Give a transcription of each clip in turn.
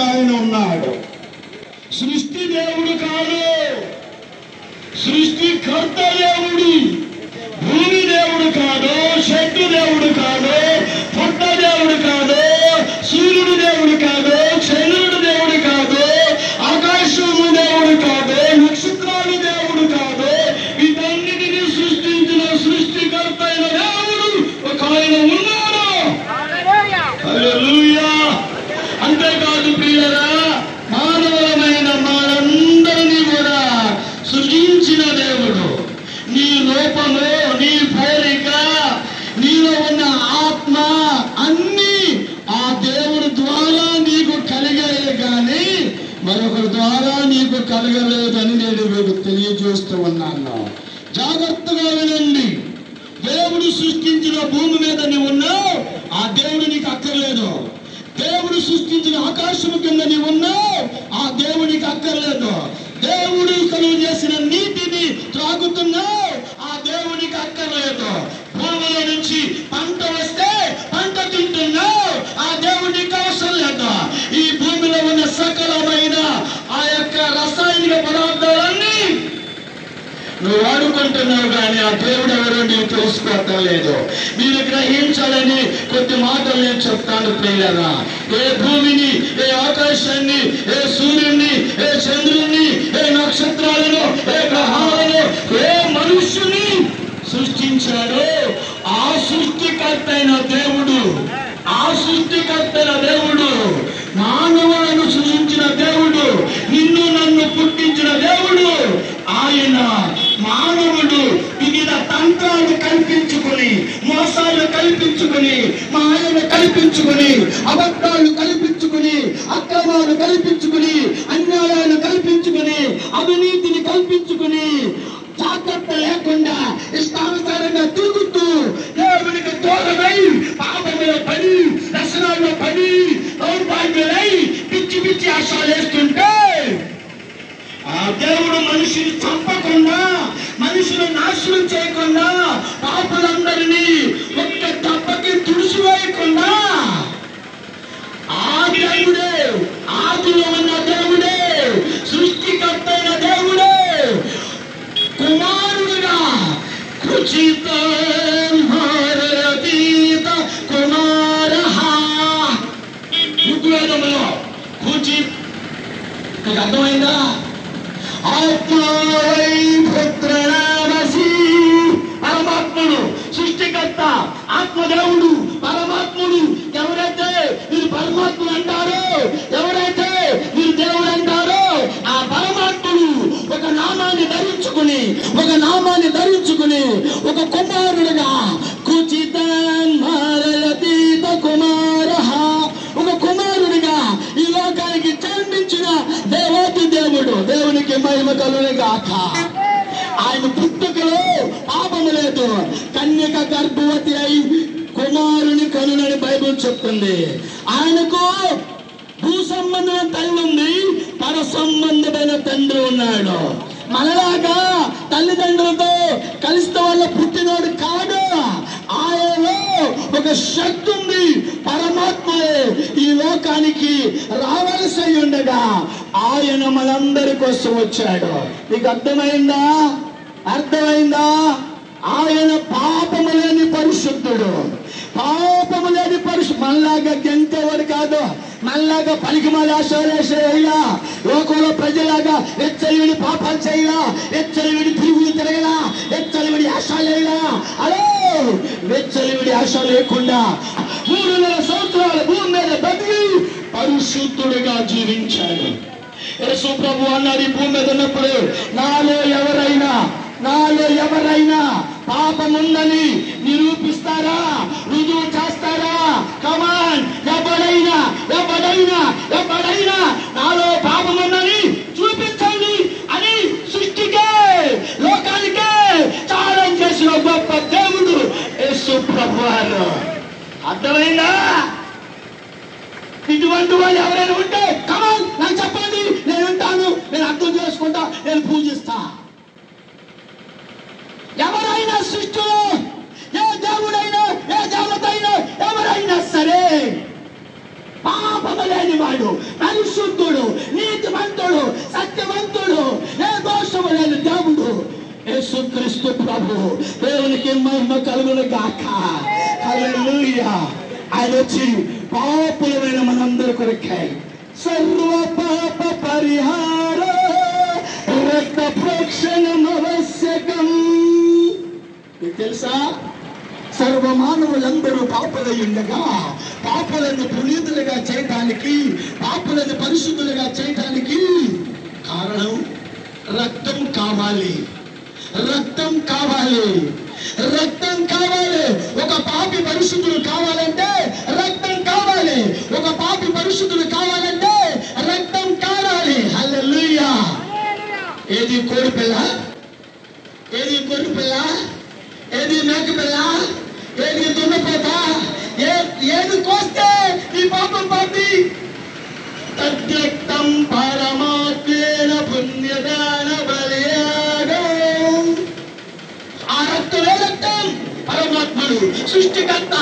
ఆయన ఉన్నాడు. సృష్టి దేవుడు కాదు, సృష్టికర్త దేవుడు. భూమి దేవుడు కాదు, చెట్టు దేవుడు కాదు, పుట్ట దేవుడు కాదు, సూర్యుడు దేవుడు కాదు, చంద్రుడు దేవుడు కాదు, ఆకాశము దేవుడు కాదు, నక్షత్రాలు దేవుడు కాదు. వీటన్నిటిని సృష్టించిన సృష్టికర్త అయిన దేవుడు ఒక ఆయన ఉన్నాడు. హల్లెలూయా. అంతేకాదు ప్రియులారా, మానవులమైన మనందరినీ కూడా సృజించిన దేవుడు. నీ రూపము, నీ పోలిక, నీలో ఉన్న ఆత్మ అన్నీ ఆ దేవుడి ద్వారా నీకు కలిగాయే కానీ మరొకరి ద్వారా నీకు కలగలేదని నేను మీకు తెలియజేస్తూ ఉన్నాను. జాగ్రత్తగా వినండి. దేవుడు సృష్టించిన భూమి మీద నీవు ఉన్నావు, ఆ దేవుడు నీకు అక్కర్లేదు. దేవుడు సృష్టించిన ఆకాశము కింద నీవు ఉన్నావు, ఆ దేవుడికి అక్కర్లేదు. దేవుడు కలుగు చేసిన నీటిని త్రాగుతున్నావు, ఆ దేవుడికి అక్కర్లేదు. భూమిలో నుంచి పంట వస్తే పంట తింటున్నావు, ఆ దేవుడికి అవసరం లేదు. ఈ భూమిలో ఉన్న సకలమైన ఆ యొక్క రసాయనిక పదార్థాలన్నీ నువ్వు వాడుకుంటున్నావు కానీ ఆ దేవుడు ఎవరో నీవు తెలుసుకోవటం లేదు. మీరు గ్రహించాలని కొద్ది మాటలు నేను చెప్తాను ప్రియులారా. ఏ భూమిని, ఏ ఆకాశాన్ని, ఏ సూర్యుడిని, ఏ చంద్రుడిని, ఏ నక్షత్రాలను, ఏ గ్రహాలను, ఏ మనుష్యుని సృష్టించాడో ఆ సృష్టికర్త అయిన దేవుడు, ఆ సృష్టికర్త అయిన దేవుడు, మానవులను సృష్టించిన దేవుడు, నిన్ను నన్ను పుట్టించిన దేవుడు, ఆయన మానవుడు వివిధ తంత్రాలు కల్పించుకొని, మోసాలు కల్పించుకొని, మాయలు కల్పించుకొని, అబద్ధాలు కల్పించుకొని, అక్రమాలు కల్పించుకొని, అన్యాయాలు కల్పించుకొని, అవినీతిని కల్పించుకొని, జాగ్రత్త లేకుండా ఇష్టానుసారంగా తిరుగుతూ దేవునికి దూరమై పాపంలో పడి, వ్యసనాల్లో పడి, దౌర్భాగ్యులై పిచ్చి పిచ్చి ఆశలు వేస్తుంటే ఆ దేవుడు మనిషిని చంపకుండా, మనుషులు నాశనం చేయకుండా, పాపులందరినీ ఒక్క దెబ్బకి తుడిసివేయకుండా ఆ దేవుడే, ఆదిలో ఉన్న దేవుడే, సృష్టికర్త అయిన దేవుడే కుమారుడుగా కుచిత భారతీత కుమారః ఋగ్వేదంలో కుచిత్. నీకు అర్థమైందా? ఆత్మవై పుత్రనామసి. పరమాత్ముడు, సృష్టికర్త, ఆత్మదేవుడు, పరమాత్ముడు. ఎవరైతే మీరు పరమాత్ముడు అంటారో, ఎవరైతే మీరు దేవుడు అంటారో, ఆ పరమాత్ముడు ఒక నామాన్ని ధరించుకుని, ఒక నామాన్ని ధరించుకుని ఒక కుమారుడుగా కుచితాన్ భారతీత కుమారః, ఒక కుమారుడిగా ఈ లోకానికి జన్మించిన దేవాతి దేవుడు. దేవునికి మహిమ కలుగును గాక. ఆయన పుట్టుకలో పాపము లేదు. కన్యక గర్భవతి అయి కుమారుని కనునని బైబిల్ చెప్తుంది. ఆయనకు భూ సంబంధమైన తల్లి ఉంది, పర సంబంధమైన తండ్రి ఉన్నాడు. మనలాగా తల్లిదండ్రులతో కలిస్తే వల్ల పుట్టినోడు కాదు. ఆయనలో ఒక శక్తి ఉంది. పరమాత్మయే ఈ లోకానికి రావలసి ఉండగా ఆయన మనందరి కోసం వచ్చాడు. నీకు అర్థమైందా? అర్థమైందా? ఆయన పాపము లేని పరిశుద్ధుడు, పాపము లేని మనలాగా గెంతేవాడు కాదు, మనలాగా పలికిమాల ఆశలేసేలా, లోకంలో ప్రజలాగా ఎచ్చలివిడి పాపాలు చేయలా, ఎచ్చలివిడి తిరుగులు తిరగలా, ఎచ్చలివిడి ఆశలేలా. అరే వెచ్చలివిడి ఆశ లేకుండా 300 సంవత్సరాల భూమి మీద బతికి పరిశుద్ధుడిగా జీవించాడు. యేసు ప్రభు అన్నాడు, ఈ భూమి మీద ఉన్నప్పుడు నాలో ఎవరైనా పాపముందని నిరూపిస్తారా, రుజువు చేస్తారా? కమాన్, ఎవడైనా నాలో పాపముందని చూపించండి అని సృష్టికే, లోకానికే ఛాలెంజ్ చేసిన గొప్ప దేవుడు యేసు ప్రభు వారు. అర్థమైందా? ఇటువంటి వాళ్ళు ఎవరైనా ఉంటే కమాన్ నాకు చెప్పండి, నేను ఉంటాను, నేను అర్థం చేసుకుంటా, నేను పూజిస్తా. ఎవరైనా సృష్టిలో ఏ దేవుడైనా, ఏ దేవతైనా, ఎవరైనా సరే పాపము లేని వాడు, పరిశుద్ధుడు, నీతిమంతుడు, సత్యవంతుడు, ఏ దోషము లేని దేవుడు యేసుక్రీస్తు ప్రభు. దేవునికి మహిమ కలుగును గాక. హల్లెలూయా. ఆయన వచ్చి పాపులమైన మనందరి కొరకై సర్వ పాప పరిహార రక్త ప్రోక్షణం ఆవశ్యకం. మీకు తెలుసా, సర్వ మానవులందరూ పాపులై ఉండగా పాపులను పునీతులుగా చేయటానికి, పాపులను పరిశుద్ధులుగా చేయటానికి కారణం రక్తం కావాలి. రక్తం కావాలి, రక్తం కావాలి. ఒక పాపి పరిశుద్ధులు కావాలంటే రక్తం కావాలి. ఒక పాపి పరిశుద్ధులు కావాలంటే రక్తం కావాలి. హల్లెలూయా. ఏది కోడి పిల్ల, ఏది కోడి పిల్ల, ఏది మేక పిల్ల, ఏది దున్నపోత, ఏది కోస్తే ఈ పాపం పాపి. తద్రక్తం పరమాత్మేన పుణ్యదాన బలియాగం. ఆ రక్తమే రక్తం. పరమాత్ముడు సృష్టికర్త,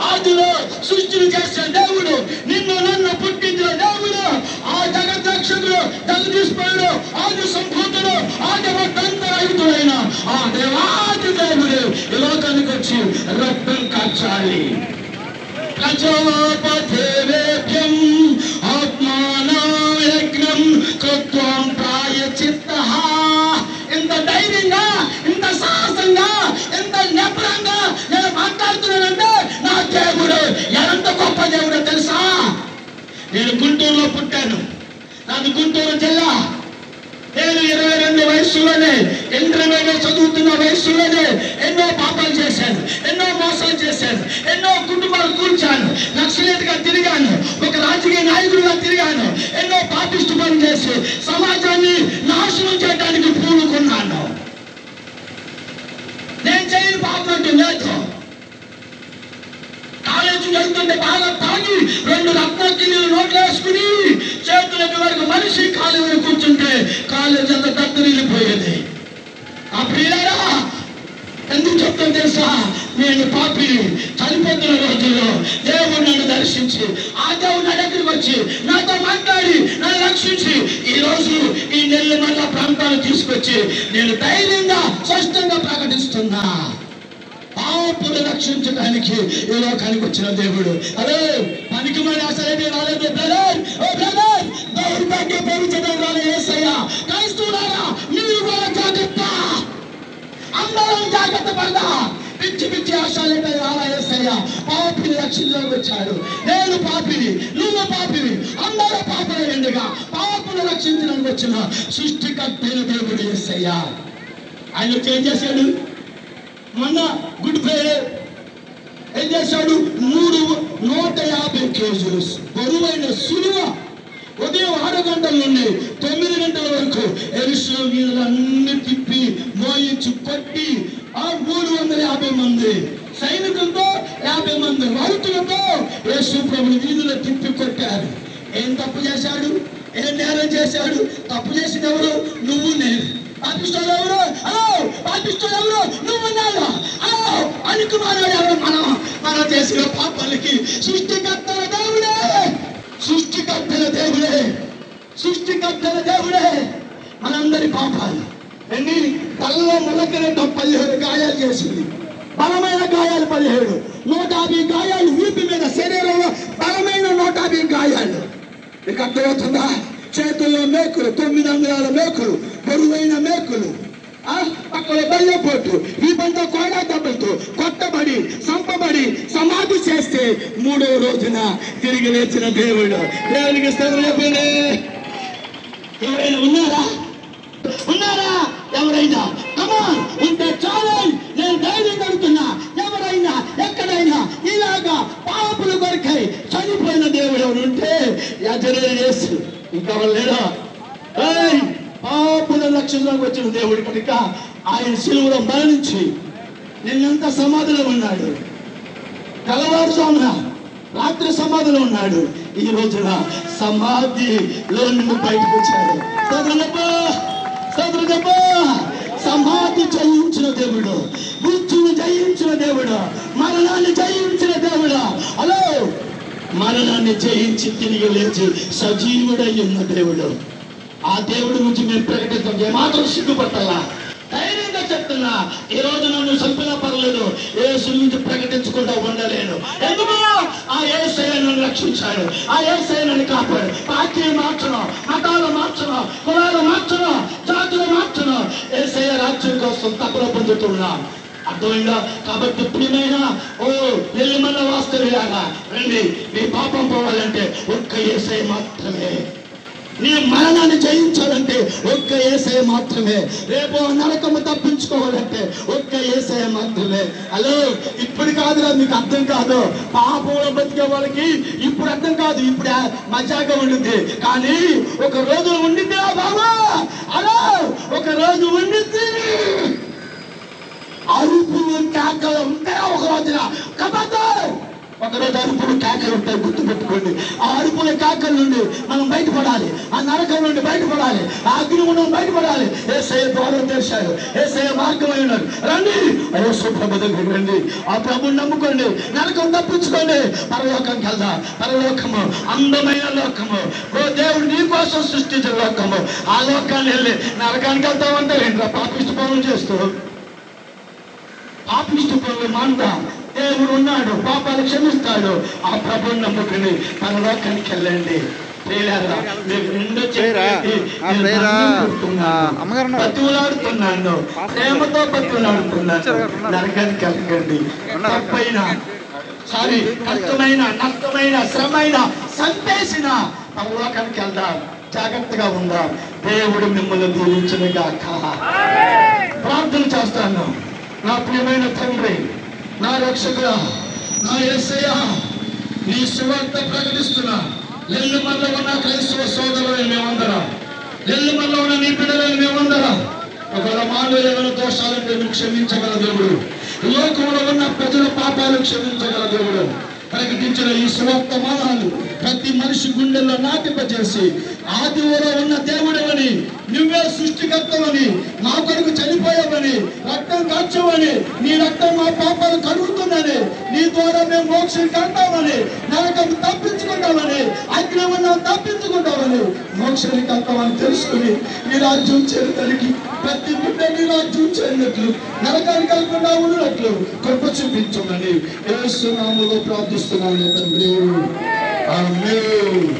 ఆదిలో సృష్టిని చేసిన దేవుడు, నిన్ను నన్ను పుట్టించిన దేవుడు, ఆ జగద్రక్షకుడు, జగదీశ్వరుడు, ఆది సంభూతుడు, ఆది దంతరహితుడైన ఆ దేవాది దేవుడు ఈ లోకానికి వచ్చి రక్తం కాచాలి. ప్రజోపదేవేభ్యం ఆత్మానం యజ్ఞం కృత్వం ప్రాయచిత్తః. ఇంత ధైర్యంగా, ఇంత సాహసంగా, ఇంత నెపరంగా నేను మాట్లాడుతున్నానంటే నా దేవుడు ఎంత గొప్ప దేవుడో తెలుసా. నేను గుంటూరులో పుట్టాను, నాది గుంటూరు జిల్లా. నేను 22 వయసులోనే, ఇంటర్మీడియట్ చదువుతున్న వయసులోనే ఎన్నో పాపాలు చేశాను, ఎన్నో మోసాలు చేశాను, ఎన్నో కుటుంబాలు కూర్చాను, నక్సలైట్గా తిరిగాను, ఒక రాజకీయ నాయకుడిగా తిరిగాను, ఎన్నో పాపిష్టి పనులు చేసి సమాజాన్ని నాశనం చేయడానికి పూనుకున్నాను. నేను చేయని పాపం అంటూ లేదు. కాలేజీ వెళ్తుంటే బాగా తాగి 2 రత్నకిలీలు నోట్లో వేసుకుని చేతులకి వరకు మనిషి కాలు కూర్చుంటే కాలేజీ అంతా దత్తరిల్లిపోయేది. ఆ ప్రియులారా, ఎందుకు చెప్తాను తెలుసా? నేను పాపి చనిపోతున్న రోజుల్లో దేవుడు నన్ను దర్శించి, ఆ దేవుడు నా దగ్గరికి వచ్చి నాతో మాట్లాడి నన్ను రక్షించి ఈ రోజు ఈ నెల్లిమల్ల ప్రాంతాన్ని తీసుకొచ్చి నేను ధైర్యంగా స్పష్టంగా ప్రకటిస్తున్నా. పాపులు రక్షించడానికి ఈ లోకానికి వచ్చిన దేవుడు. అదే పనికి మరి అసలు రాలేదు బ్రదర్. ఓ బ్రదర్, దౌర్భాగ్య పవిత్రం రాలే యేసయ్య. క్రైస్తవులారా, మీరు కూడా జాగ్రత్త, అందరం జాగ్రత్త పడదా. పిచ్చి పిచ్చి ఆశాలేట రాలా యేసయ్య. పాపిని రక్షించడానికి వచ్చాడు. నేను పాపిని, నువ్వు పాపిని, అందరూ పాపలే ఉండగా పాపులు రక్షించడానికి వచ్చిన సృష్టికర్తైన దేవుడు యేసయ్య. ఆయన ఏం చేశాడు? మొన్న గుడ్ ఫ్రైడే ఏం చేశాడు? 150 కేజీలు బరువైన సిలువ ఉదయం 6 గంటల నుండి 9 గంటల వరకు ఎరుసలేము వీధులన్నీ తిప్పి మోయించి కొట్టి 350 మంది సైనికులతో, 50 మంది రౌతులతో యేసు ప్రభుని వీధులు తిప్పి కొట్టారు. ఏం తప్పు చేశాడు? ఏం నేరం చేశాడు? తప్పు చేసిన ఎవరు? నువ్వు, నేను. పాపిస్తులు ఎవరు? హలో, పాపిస్తులు ఎవరు? నువ్వు, నేను. హలో, అనుకున్నాడు ఎవరు? మనం చేసిన పాపాలకి సృష్టికర్తల దేవుడే, సృష్టికర్తల దేవుడే, సృష్టికర్తల దేవుడే మనందరి పాపాలు ఎన్ని తలలో మొలకలతో 17 గాయాలు చేసింది. బలమైన గాయాలు 17, 150 గాయాలు ఊపి మీద, శరీరంలో బలమైన 150 గాయాలు. మీకు అర్థమవుతుందా? చేతుల్లో మేకులు, 9 అంగుళాల మేకులు, బరువైన మేకులు, అక్కడ బయ్యపోటు, ఈ బంద కోడా దెబ్బలతో కొట్టబడి, చంపబడి, సమాధి చేస్తే 3వ రోజున తిరిగి లేచిన దేవుడు. దేవునికి స్తోత్రం చెప్పండి. ఎవరైనా ఉన్నారా? ఉన్నారా? ఎవరైనా కమాన్ ఉంటే చాలు. నేను ధైర్యం కడుతున్నా. ఎవరైనా ఎక్కడైనా ఇలాగా పాపుల కొరకై చనిపోయిన దేవుడు ఎవరు ఉంటే యజరేలు యేసు. ఇంకా లేడా? పాపుల రక్షణలోకి వచ్చిన దేవుడు కనుక ఆయన శిలువలో మరణించి నిన్నంతా సమాధిలో ఉన్నాడు. తెల్లవారుజామున రాత్రి సమాధిలో ఉన్నాడు. ఈ రోజున సమాధిలో నుండి బయటకు వచ్చాడు. సమాధి జయించిన దేవుడు, మృత్యుని జయించిన దేవుడు, మరణాన్ని జయించిన దేవుడు. హలో, మరణాన్ని జయించి తిరిగి లేచి సజీవుడై ఉన్న దేవుడు. ఆ దేవుడి గురించి మేము ప్రకటిస్తాం. ఏమాత్రం సిగ్గుపట్టాలా? ధైర్యంగా చెప్తున్నా, ఈ రోజు నన్ను చంపినా పర్లేదు, యేసు గురించి ప్రకటించకుండా ఉండలేను. ఎందుకు? ఆ యేసయ్య నన్ను రక్షించాడు, ఆ యేసయ్య నన్ను కాపాడు. పార్టీలు మార్చను, మతాలు మార్చను, కులాలు మార్చను, జాతులు మార్చను. యేసయ్య రాజ్యం కోసం తపన పొందుతున్నా. అర్థమైందా? కాబట్టి ప్రియమైన నెల్లిమల్ల వాస్తవ్యాగా రండి. మీ పాపం పోవాలంటే ఒక్క యేసయ్య మాత్రమే. నీ మరణాన్ని జయించాలంటే ఒక్క యేసయ్య మాత్రమే. రేపు నరకము తప్పించుకోవాలంటే ఒక్క యేసయ్య మాత్రమే. హలో, ఇప్పుడు కాదురా, మీకు అర్థం కాదు. పాపంలో బతికే వాళ్ళకి ఇప్పుడు అర్థం కాదు, ఇప్పుడు మజాగా ఉండింది. కానీ ఒక రోజు ఉండింది బాబా. హలో, ఒక రోజు ఉండింది. అరుపులు కేకలు ఉంటాయి ఒక రోజున. ఒకరోజు అరుపులు కేకలు ఉంటాయి, గుర్తుపెట్టుకోండి. ఆ అరుపుల కేకల నుండి మనం బయటపడాలి, ఆ నరకం నుండి బయటపడాలి, ఆ అగ్నిగుండం బయటపడాలి. యేసయ్య ద్వారం తెరిచాడు, యేసయ్య మార్గం అయి ఉన్నాడు. రండి, యేసు ప్రభు దగ్గరికి రండి, ఆ ప్రభుని నమ్ముకోండి, నరకం తప్పించుకోండి, పరలోకానికి వెళ్దాం. పరలోకము అందమైన లోకము, దేవుడు నీ కోసం సృష్టించిన లోకము. ఆ లోకాన్ని వెళ్ళి నరకానికి వెళ్తామంటే ఏంట్రా? పాపిష్టి పనులు చేస్తూ, పాపిష్టి పనులు మానుదా. దేవుడు ఉన్నాడు, పాపాలు క్షమిస్తాడు. ఆ ప్రభుని నమ్ముకుని పరలోకానికి వెళ్ళండి. బతులాడుతున్నాను, ప్రేమతో బతులాడుతున్నాను. నరకానికి వెళ్ళండి. కష్టమైన, నష్టమైన, శ్రమైన, సంపేసిన పరలోకానికి వెళ్దాం. జాగ్రత్తగా ఉందాం. దేవుడు మిమ్మల్ని దీవించును గాక. ప్రార్థన చేస్తాను. నా ప్రియమైన తండ్రి, నా రక్షకుడా, నా యేసయ్య, నీ సువార్త ప్రకటిస్తున్నా. నెల్లిమల్ల ఉన్న క్రైస్తవ సోదరులు మేమందరం, నెల్లిమల్ల ఉన్న నీ బిడ్డలను మేమందరం, ఒకవేళ మాలో ఏమైనా దోషాలంటే నువ్వు క్షమించగల దేవుడు, లోకంలో ఉన్న ప్రజల పాపాలు క్షమించగల దేవుడు. ప్రకటించిన ఈ సువార్తమానాలు ప్రతి మనిషి గుండెల్లో నాటింపజేసి, ఆదిలో ఉన్న దేవుడవని, నువ్వే సృష్టికర్తవని, మా కొరకు చనిపోయావని, రక్తం కాచవని, నీ రక్తం మా పాపాలు కడుగుతుందని, నీ ద్వారా మేము మోక్షం కడతామని, నరకం తప్పించుకుంటామని, అగ్నిగుండం తప్పించుకుంటామని, మోక్షానికి కడతామని తెలుసుకుని నీ రాజ్యం చేరడానికి ప్రతి బిడ్డ నీ రాజ్యం చేరినట్లు, నరకానికి వెళ్లకుండా ఉన్నట్లు కృప చూపించమని యేసు నామములో ప్రార్థిస్తున్నాను తండ్రి. ఆమేన్.